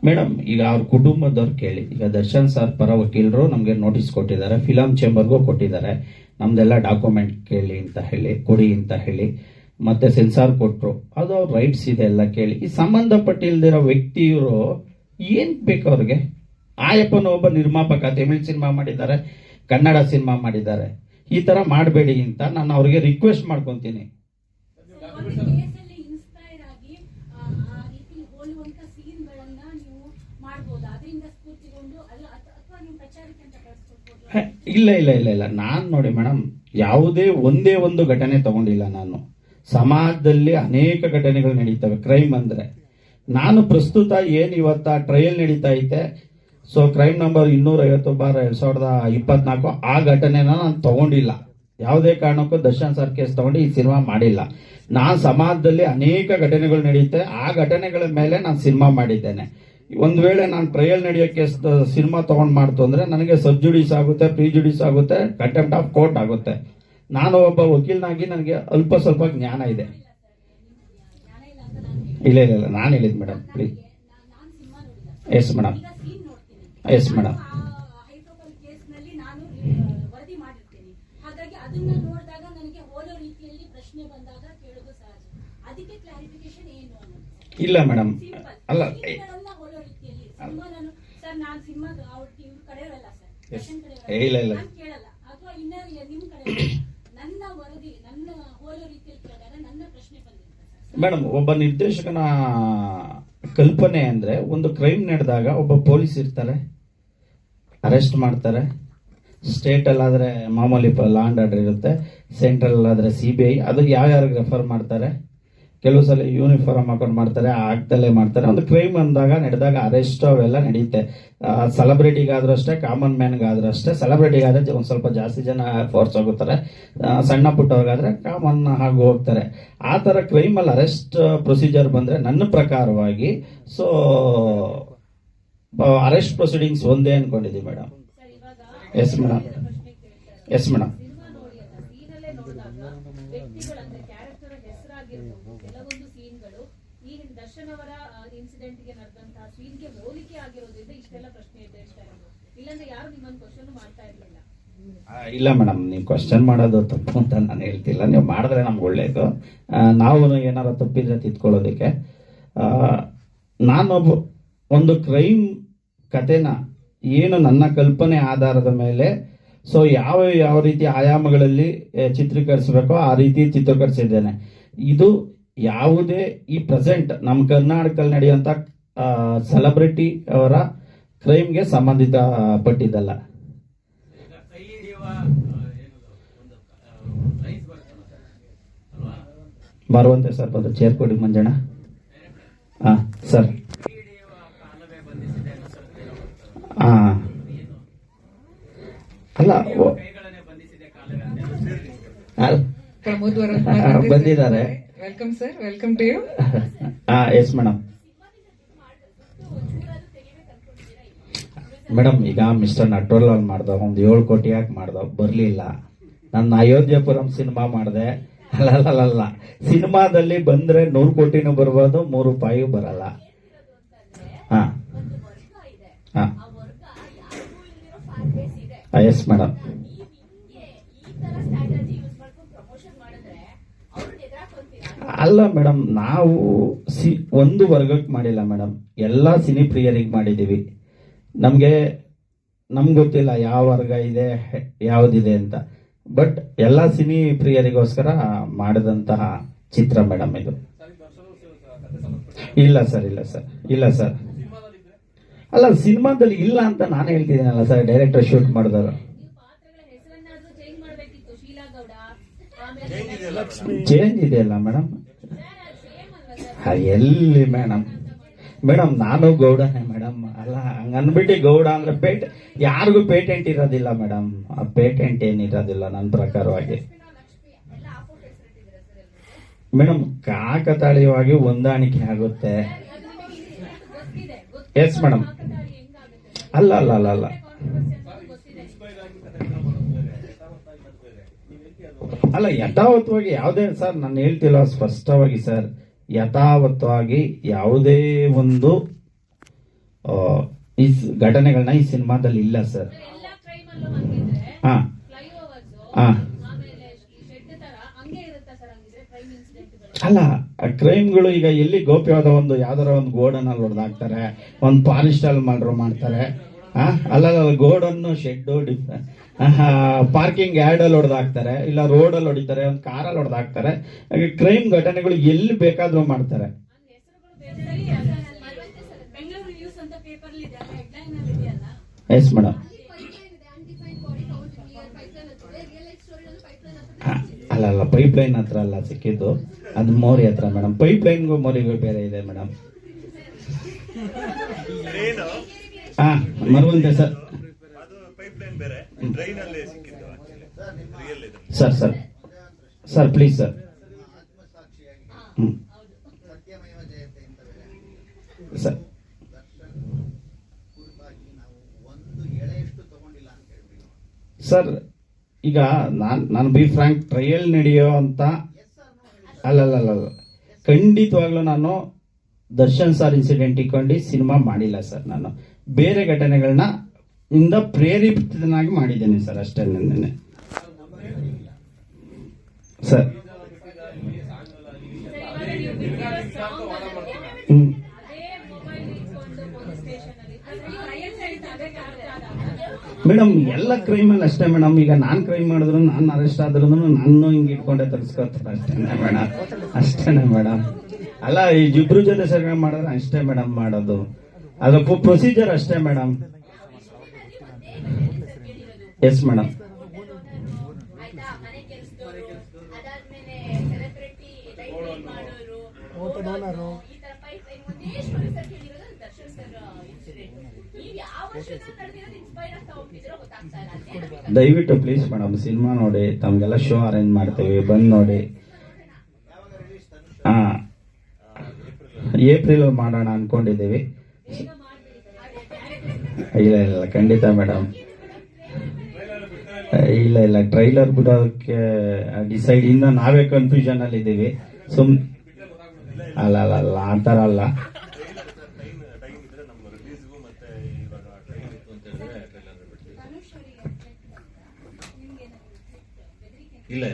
Madam, ಈಗ ಅವ್ರ ಕುಟುಂಬದವ್ರು ಕೇಳಿ. ಈಗ ದರ್ಶನ್ ಸರ್ ಪರ ವಕೀಲರು ನಮ್ಗೆ ನೋಟಿಸ್ ಕೊಟ್ಟಿದ್ದಾರೆ, ಫಿಲಂ ಚೇಂಬರ್ಗೂ ಕೊಟ್ಟಿದ್ದಾರೆ. ನಮ್ದೆಲ್ಲ ಡಾಕ್ಯುಮೆಂಟ್ ಕೇಳಿ ಅಂತ ಹೇಳಿ, ಕೊಡಿ ಅಂತ ಹೇಳಿ, ಮತ್ತೆ ಸೆನ್ಸಾರ್ ಕೊಟ್ರು. ಅದು ಅವ್ರ ರೈಟ್ಸ್ ಇದೆ, ಎಲ್ಲ ಕೇಳಿ. ಈ ಸಂಬಂಧಪಟ್ಟಿಲ್ದಿರೋ ವ್ಯಕ್ತಿಯವರು ಏನ್ ಬೇಕು ಅವ್ರಿಗೆ? ಆಯಪ್ಪನ ಒಬ್ಬ ನಿರ್ಮಾಪಕ, ತಮಿಳ್ ಸಿನಿಮಾ ಮಾಡಿದ್ದಾರೆ, ಕನ್ನಡ ಸಿನಿಮಾ ಮಾಡಿದ್ದಾರೆ. ಈ ತರ ಮಾಡಬೇಡಿ ಅಂತ ನಾನು ಅವ್ರಿಗೆ ರಿಕ್ವೆಸ್ಟ್ ಮಾಡ್ಕೊಂತೀನಿ. ಇಲ್ಲ ಇಲ್ಲ ಇಲ್ಲ ಇಲ್ಲ, ನಾನ್ ನೋಡಿ ಮೇಡಮ್, ಯಾವುದೇ ಒಂದೇ ಒಂದು ಘಟನೆ ತಗೊಂಡಿಲ್ಲ ನಾನು. ಸಮಾಜದಲ್ಲಿ ಅನೇಕ ಘಟನೆಗಳು ನಡೀತವೆ ಕ್ರೈಮ್ ಅಂದ್ರೆ. ನಾನು ಪ್ರಸ್ತುತ ಏನ್ ಇವತ್ತ ಟ್ರಯಲ್ ನಡೀತಾ ಐತೆ, ಸೊ ಕ್ರೈಮ್ ನಂಬರ್ 250/2024 ಆ ಘಟನೆನ ನಾನು ತಗೊಂಡಿಲ್ಲ. ಯಾವುದೇ ಕಾರಣಕ್ಕೂ ದರ್ಶನ್ ಸರ್ ಕೇಸ್ ತಗೊಂಡು ಈ ಸಿನಿಮಾ ಮಾಡಿಲ್ಲ. ನಾನ್ ಸಮಾಜದಲ್ಲಿ ಅನೇಕ ಘಟನೆಗಳು ನಡೆಯುತ್ತೆ, ಆ ಘಟನೆಗಳ ಮೇಲೆ ನಾನು ಸಿನಿಮಾ ಮಾಡಿದ್ದೇನೆ. ಒಂದ್ ವೇಳೆ ನಾನು ಟ್ರಯಲ್ ನಡೆಯೋಕೆ ಸಿನಿಮಾ ತಗೊಂಡ್ ಮಾಡ್ತು ಅಂದ್ರೆ ನನಗೆ ಸಬ್ಜುಡಿಸ್ ಆಗುತ್ತೆ, ಪ್ರಿಜುಡಿಸ್ ಆಗುತ್ತೆ, ಕಂಟೆಂಪ್ಟ್ ಆಫ್ ಕೋರ್ಟ್ ಆಗುತ್ತೆ. ನಾನು ಒಬ್ಬ ವಕೀಲನಾಗಿ ನನಗೆ ಅಲ್ಪ ಸ್ವಲ್ಪ ಜ್ಞಾನ ಇದೆ. ಇಲ್ಲ ಇಲ್ಲ ಇಲ್ಲ, ನಾನು ಹೇಳಿದ್ madam, please. Yes madam, yes madam. ಇಲ್ಲ ಮೇಡಮ್, ಅಲ್ಲ ಇಲ್ಲ ಇಲ್ಲ ಮೇಡಮ್, ಒಬ್ಬ ನಿರ್ದೇಶಕನ ಕಲ್ಪನೆ ಅಂದ್ರೆ, ಒಂದು ಕ್ರೈಮ್ ನಡೆದಾಗ ಒಬ್ಬ ಪೊಲೀಸ್ ಇರ್ತಾರೆ, ಅರೆಸ್ಟ್ ಮಾಡ್ತಾರೆ. ಸ್ಟೇಟ್ ಅಲ್ಲಾದ್ರೆ ಮಾಮೂಲಿ ಲಾ ಅಂಡ್ ಆರ್ಡರ್ ಇರುತ್ತೆ, ಸೆಂಟ್ರಲ್ ಆದ್ರೆ CBI. ಅದಕ್ಕೆ ಯಾರ್ಯಾರಿಗೆ ರೆಫರ್ ಮಾಡ್ತಾರೆ? ಕೆಲವು ಸಲ ಯೂನಿಫಾರ್ಮ್ ಹಾಕೊಂಡು ಮಾಡ್ತಾರೆ, ಆಗ್ದಲ್ಲೇ ಮಾಡ್ತಾರೆ. ಒಂದು ಕ್ರೈಮ್ ಅಂದಾಗ ನಡೆದಾಗ ಅರೆಸ್ಟ್ ಅವೆಲ್ಲ ನಡೆಯುತ್ತೆ. ಸೆಲೆಬ್ರಿಟಿಗಾದ್ರೂ ಅಷ್ಟೇ, ಕಾಮನ್ ಮ್ಯಾನ್ಗಾದ್ರೂ ಅಷ್ಟೇ. ಸೆಲೆಬ್ರಿಟಿಗಾದ್ರೆ ಒಂದ್ ಸ್ವಲ್ಪ ಜಾಸ್ತಿ ಜನ ಫೋರ್ಸ್ ಹೋಗುತ್ತಾರೆ, ಸಣ್ಣ ಪುಟ್ಟವ್ರಿಗಾದ್ರೆ ಕಾಮನ್ ಆಗಿ ಹೋಗ್ತಾರೆ. ಆ ತರ ಕ್ರೈಮ್ ಅಲ್ಲಿ ಅರೆಸ್ಟ್ ಪ್ರೊಸೀಜರ್ ಬಂದ್ರೆ ನನ್ನ ಪ್ರಕಾರವಾಗಿ ಸೊ ಅರೆಸ್ಟ್ ಪ್ರೊಸೀಡಿಂಗ್ಸ್ ಒಂದೇ ಅನ್ಕೊಂಡಿದ್ದೀವಿ madam. Yes madam, yes madam. ಕೆಲವೊಂದು ಸೀನ್ಗಳು ಈ ದರ್ಶನ್ ಅವರ ಇನ್ಸಿಡೆಂಟ್ ಗೆ ನಡೆದಂತಹ ಸೀನ್ ಗೆ ಹೋಲಿಕೆ ಆಗಿರೋದ್ರಿಂದ ಇಷ್ಟೆಲ್ಲ ಪ್ರಶ್ನೆ ಎದುರಿಸ್ತಾ ಇರೋದು. ಇಲ್ಲಾಂದ್ರೆ ಯಾರು ನಿಮ್ಮನ್ನು ಕ್ವಶನ್ ಮಾಡ್ತಾ ಇರ್ಲಿಲ್ಲ. ಇಲ್ಲ ಮೇಡಮ್, ನೀವು ಕ್ವಶನ್ ಮಾಡೋದು ತಪ್ಪು ಅಂತ ನಾನು ಹೇಳ್ತಿಲ್ಲ. ನೀವು ಮಾಡಿದ್ರೆ ನಮ್ಗೆ ಒಳ್ಳೇದು. ನಾವು ಏನಾರ ತಪ್ಪಿದ್ರೆ ತಿದ್ಕೊಳ್ಳೋದಕ್ಕೆ. ನಾನೊಬ್ಬ ಒಂದು ಕ್ರೈಮ್ ಕಥೆನ ಏನು ನನ್ನ ಕಲ್ಪನೆ ಆಧಾರದ ಮೇಲೆ ಸೊ ಯಾವ ರೀತಿ ಆಯಾಮಗಳಲ್ಲಿ ಚಿತ್ರೀಕರಿಸಬೇಕೋ ಆ ರೀತಿ ಚಿತ್ರೀಕರಿಸಿದ್ದೇನೆ. ಇದು ಯಾವುದೇ ಈ ಪ್ರೆಸೆಂಟ್ ನಮ್ಮ ಕರ್ನಾಟಕದಲ್ಲಿ ನಡೆಯುವಂತ ಸೆಲೆಬ್ರಿಟಿ ಅವರ ಕ್ರೈಮ್ಗೆ ಸಂಬಂಧಿತ ಪಟ್ಟಿದ್ದಲ್ಲ. ಬರುವಂತೆ ಸರ್, ಬಂದು ಚೇರ್ ಕೊಡಿ ಮಂಜಣ್ಣ. ಹಾ ಸರ್. ಹಾ ಅಲ್ಲ, ಬಂದಿದ್ದಾರೆ. Welcome sir, welcome to you. Yes madam. Madam, ಈಗ ಮಿಸ್ಟರ್ ನಟೋಲಾಲ್ ಮಾಡ್ದ, ಒಂದು 7 ಕೋಟಿ ಯಾಕೆ ಮಾಡ್ದ? ಬರ್ಲಿಲ್ಲ. ನನ್ನ ಅಯೋಧ್ಯಪುರಂ ಸಿನಿಮಾ ಮಾಡಿದೆ. ಅಲ್ಲ, ಸಿನಿಮಾದಲ್ಲಿ ಬಂದ್ರೆ 100 ಕೋಟಿನೂ ಬರ್ಬೋದು, 3 ರೂಪಾಯಿ ಬರಲ್ಲ. ಹಾ ಹಾ, ಎಸ್ ಮೇಡಮ್. ಅಲ್ಲ ಮೇಡಮ್, ನಾವು ಒಂದು ವರ್ಗಕ್ಕೆ ಮಾಡಿಲ್ಲ ಮೇಡಮ್, ಎಲ್ಲಾ ಸಿನಿ ಪ್ರಿಯರಿಗೆ ಮಾಡಿದೀವಿ. ನಮ್ಗೆ ಗೊತ್ತಿಲ್ಲ ಯಾವ ವರ್ಗ ಇದೆ ಯಾವ್ದಿದೆ ಅಂತ, ಬಟ್ ಎಲ್ಲಾ ಸಿನಿ ಪ್ರಿಯರಿಗೋಸ್ಕರ ಮಾಡಿದಂತಹ ಚಿತ್ರ ಮೇಡಮ್ ಇದು. ಇಲ್ಲ ಸರ್. ಅಲ್ಲ, ಸಿನಿಮಾದಲ್ಲಿ ಇಲ್ಲ ಅಂತ ನಾನು ಹೇಳ್ತಿದ್ದೀನಲ್ಲ ಸರ್, ಡೈರೆಕ್ಟರ್ ಶೂಟ್ ಮಾಡಿದವರು. ಚೇಂಜ್ ಇದೆಯಲ್ಲ ಮೇಡಮ್. ಎಲ್ಲಿ ಮೇಡಮ್, ನಾನು ಗೌಡನೇ ಮೇಡಮ್. ಅಲ್ಲ, ಹಂಗನ್ಬಿಟ್ಟು ಗೌಡ ಅಂದ್ರೆ ಯಾರಿಗೂ ಪೇಟೆಂಟ್ ಇರೋದಿಲ್ಲ ಮೇಡಮ್. ಆ ಪೇಟೆಂಟ್ ಏನಿರೋದಿಲ್ಲ ನನ್ನ ಪ್ರಕಾರವಾಗಿ ಮೇಡಮ್. ಕಾಕತಾಳೀಯವಾಗಿ ಹೊಂದಾಣಿಕೆ ಆಗುತ್ತೆ. Yes madam. ಅಲ್ಲ, ಯಥಾವತ್ತವಾಗಿ ಯಾವುದೇ ಸರ್, ನಾನು ಹೇಳ್ತಿಲ್ಲ ಸ್ಪಷ್ಟವಾಗಿ ಸರ್, ಯಥಾವತ್ತವಾಗಿ ಯಾವುದೇ ಒಂದು ಈ ಘಟನೆಗಳನ್ನ ಈ ಸಿನಿಮಾದಲ್ಲಿ ಇಲ್ಲ ಸರ್. ಎಲ್ಲ ಕ್ರೈಮ್ ಅಲ್ಲೂ ಹಂಗಿದ್ರೆ ಹಾ ಫ್ಲೈಓವರ್ಸ್ ಹಾ ಆಮೇಲೆ ಶೆಡ್ ತರ ಹಂಗೆ ಇರುತ್ತಾ ಸರ್? ಹಂಗಿದ್ರೆ ಕ್ರೈಮ್ ಇನ್ಸಿಡೆಂಟ್ ಅಲ್ಲ, ಕ್ರೈಮ್ಗಳು ಈಗ ಎಲ್ಲಿ ಗೋಪ್ಯವಾದ ಒಂದು ಯಾವ್ದಾರ ಒಂದು ಗೋಡನ್ ಅಲ್ಲಿ ಹೊಡೆದಾಕ್ತಾರೆ, ಒಂದು ಫಾರೆಸ್ಟ್ ಅಲ್ಲಿ ಮಾಡ್ತಾರೆ. ಅಲ್ಲಲ್ಲ, ಗೋಡನ್ನು ಶೆಡ್ ಪಾರ್ಕಿಂಗ್ ಯಾರ್ಡ್ ಅಲ್ಲಿ ಹೊಡೆದಾಕ್ತಾರೆ, ಇಲ್ಲ ರೋಡ್ ಅಲ್ಲಿ ಹೊಡಿತಾರೆ, ಒಂದು ಕಾರಲ್ಲಿ ಹೊಡೆದಾಕ್ತಾರೆ. ಕ್ರೈಮ್ ಘಟನೆಗಳು ಎಲ್ಲಿ ಬೇಕಾದ್ರೂ ಮಾಡ್ತಾರೆ. ಬೆಂಗಳೂರು ನ್ಯೂಸ್ ಅಂತ ಪೇಪರ್ ಹೆಡ್ಲೈನ್ ಅಲ್ಲಿ ಇದೆಯಲ್ಲ. Yes madam. ಅಲ್ಲ, ಪೈಪ್ ಲೈನ್ ಹತ್ರ ಅಲ್ಲ ಸಿಕ್ಕಿದ್ದು, ಅದು ಮೋರಿ ಹತ್ರ ಮೇಡಮ್. ಪೈಪ್ ಲೈನ್ಗೂ ಮೋರಿಗೂ ಬೇರೆ ಇದೆ ಮೇಡಮ್. ಹಾ, ಮರುವಂತೆ sir. Sir please sir. Sir sir, ಈಗ ನಾನು ಬಿ ಫ್ರಾಂಕ್ ಟ್ರಯಲ್ ನಡೆಯೋ ಅಂತ ಅಲ್ಲ, ಖಂಡಿತವಾಗ್ಲೂ ನಾನು ದರ್ಶನ್ ಸರ್ ಇನ್ಸಿಡೆಂಟ್ ಇಟ್ಕೊಂಡು ಸಿನಿಮಾ ಮಾಡಿಲ್ಲ ಸರ್. ನಾನು ಬೇರೆ ಘಟನೆಗಳನ್ನ ಇಂದ ಪ್ರೇರೇಪಿತನಾಗಿ ಮಾಡಿದ್ದೇನೆ ಸರ್, ಅಷ್ಟೇ. ನೆನ್ನೆ ಸರ್ ಮೇಡಮ್, ಎಲ್ಲ ಕ್ರೈಮ್ ಅಲ್ಲಿ ಅಷ್ಟೇ ಮೇಡಮ್. ಈಗ ನಾನ್ ಕ್ರೈಮ್ ಮಾಡಿದ್ರು, ನಾನು ಅರೆಸ್ಟ್ ಆದ್ರೂ ನಾನು ಹಿಂಗೆ ಇಟ್ಕೊಂಡೆ ತರಿಸ್ಕೊತಾರೆ, ಅಷ್ಟೇನೆ ಮೇಡಮ್. ಅಲ್ಲ, ಈ ಇಬ್ರು ಜೊತೆ ಸರ್ ಮಾಡಿದ್ರೆ ಅಷ್ಟೇ ಮೇಡಮ್ ಮಾಡೋದು. ಅದಕ್ಕೂ ಪ್ರೊಸೀಜರ್ ಅಷ್ಟೇ ಮೇಡಮ್. Yes madam. ದಯವಿಟ್ಟು ಪ್ಲೀಸ್ ಮೇಡಮ್ ಸಿನಿಮಾ ನೋಡಿ, ತಮ್ಗೆಲ್ಲ ಶೋ ಅರೇಂಜ್ ಮಾಡ್ತೇವೆ, ಬಂದು ನೋಡಿ. ಹಾ, ಏಪ್ರಿಲ್ ಮಾಡೋಣ ಅನ್ಕೊಂಡಿದ್ದೀವಿ. ಇಲ್ಲ ಖಂಡಿತ ಮೇಡಮ್. ಇಲ್ಲ ಟ್ರೈಲರ್ ಬಿಡೋದಕ್ಕೆ ಡಿಸೈಡ್ ಇನ್ನು ನಾವೇ ಕನ್ಫ್ಯೂಷನ್ ಅಲ್ಲಿ ಇದ್ದೀವಿ. ಅಲ್ಲ ಆ ಥರ ಅಲ್ಲ. ಇಲ್ಲ